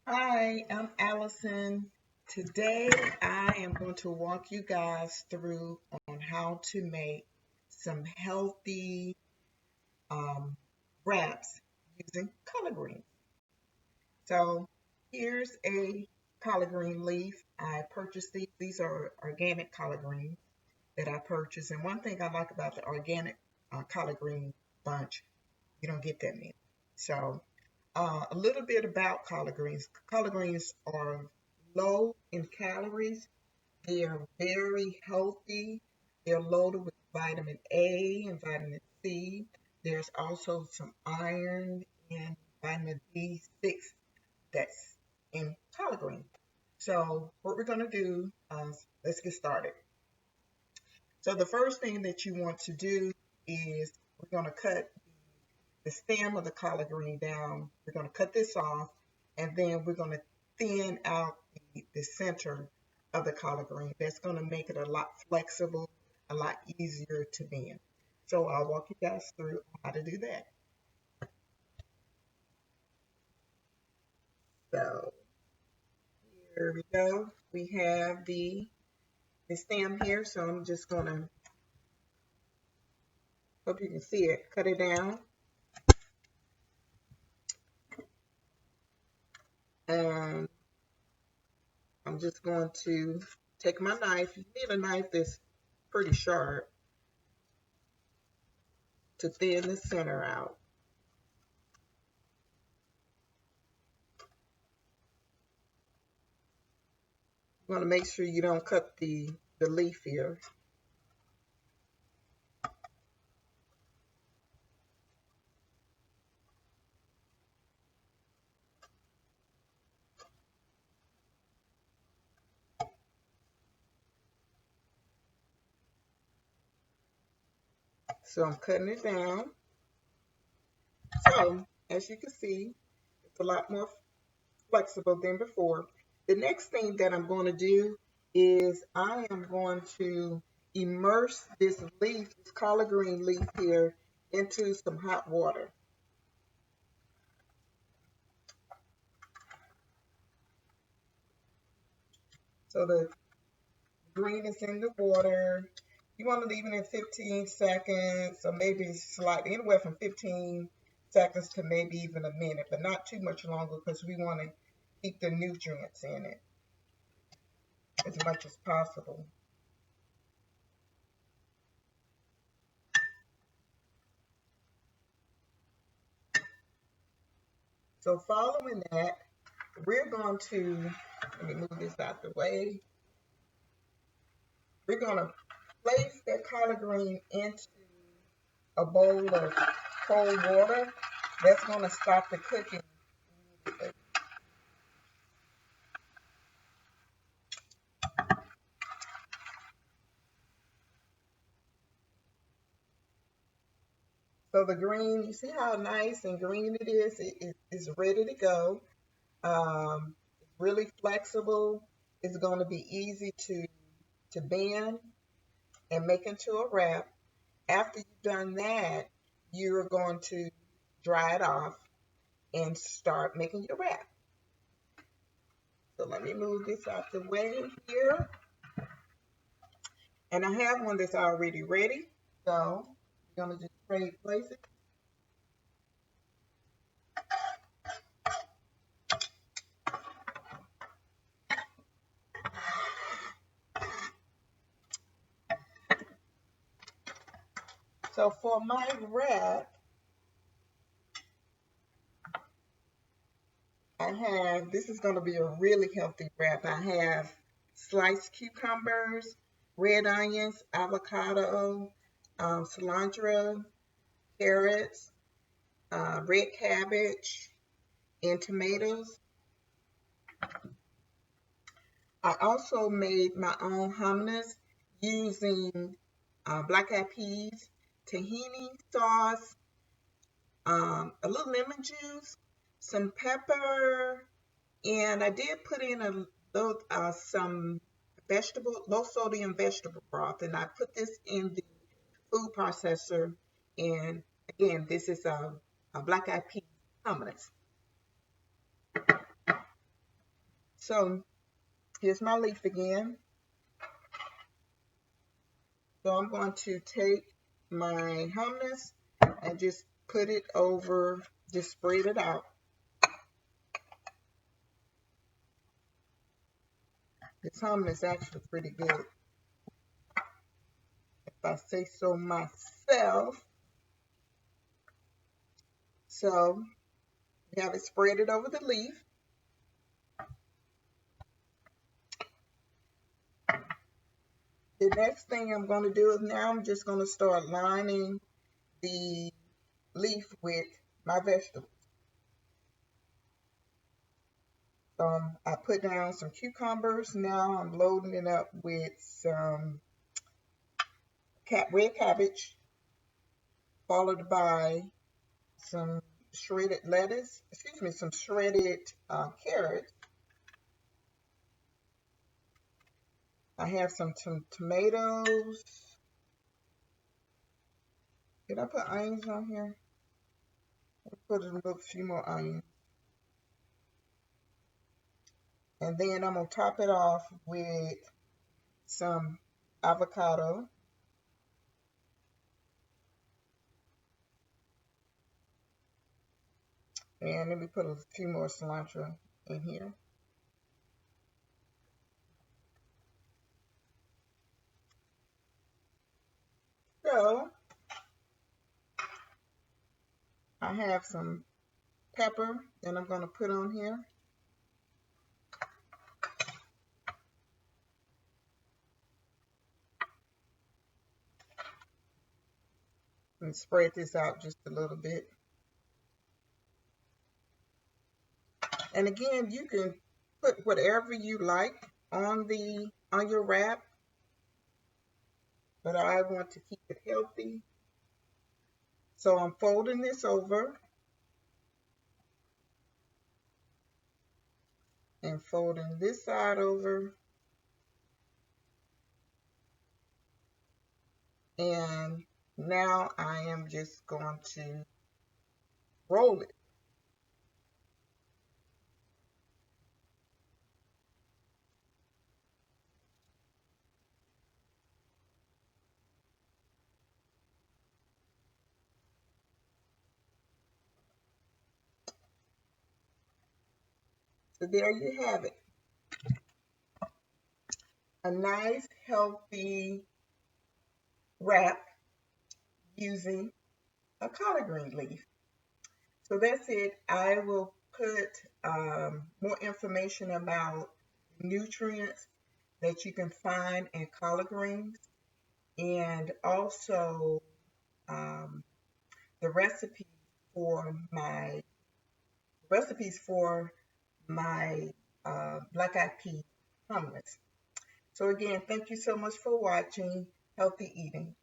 Hi, I'm Allison. Today I am going to walk you guys through on how to make some healthy um, wraps using collard greens. So here's a collard green leaf. I purchased these. These are organic collard greens that I purchased. And one thing I like about the organic collard green bunch, you don't get that many. So a little bit about collard greens. Collard greens are low in calories. They are very healthy. They're loaded with vitamin A and vitamin C. There's also some iron and vitamin B6 that's in collard greens. So what we're going to do, let's get started. So the first thing that you want to do is we're going to cut the stem of the collard green down. We're going to cut this off, and then we're going to thin out the center of the collard green. That's going to make it a lot flexible, a lot easier to bend. So I'll walk you guys through how to do that. So here we go. We have the stem here, so I'm just going to, hope you can see it, cut it down. And I'm just going to take my knife. You need a knife that's pretty sharp to thin the center out. You want to make sure you don't cut the leaf here. So I'm cutting it down. So as you can see, it's a lot more flexible than before. The next thing that I'm going to do is I am going to immerse this leaf, this collard green leaf here, into some hot water. So the green is in the water. You want to leave it in 15 seconds, or maybe slightly, anywhere from 15 seconds to maybe even a minute, but not too much longer because we want to keep the nutrients in it as much as possible. So following that, we're going to, let me move this out the way. We're going to place that collard green into a bowl of cold water. That's going to stop the cooking immediately. So the green, you see how nice and green it is? It is ready to go. It's really flexible. It's going to be easy to bend and make into a wrap. After you've done that, you're going to dry it off and start making your wrap. So let me move this out the way here. And I have one that's already ready. So I'm going to just trade places. So for my wrap, this is going to be a really healthy wrap. I have sliced cucumbers, red onions, avocado, cilantro, carrots, red cabbage, and tomatoes. I also made my own hummus using black-eyed peas, tahini sauce, a little lemon juice, some pepper, and I did put in a little some low sodium vegetable broth, and I put this in the food processor. And again, this is a black eyed pea hummus. So here's my leaf again. So I'm going to take my hummus and just put it over, just spread it out. This hummus is actually pretty good, if I say so myself. So we have it spread it over the leaf. The next thing I'm going to do is now I'm just going to start lining the leaf with my vegetables. I put down some cucumbers. Now I'm loading it up with some red cabbage, followed by some shredded lettuce, excuse me, some shredded carrots. I have some tomatoes. Did I put onions on here? I put a few more onions. And then I'm going to top it off with some avocado. And let me put a few more cilantro in here. So I have some pepper that I'm going to put on here. And spread this out just a little bit. And again, you can put whatever you like on your wrap, but I want to keep it healthy. So I'm folding this over and folding this side over, and now I am just going to roll it. So there you have it. A nice, healthy wrap using a collard green leaf. So that's it. I will put more information about nutrients that you can find in collard greens, and also um, the recipes for my black-eyed pea hummus. So again, thank you so much for watching Healthy Eating.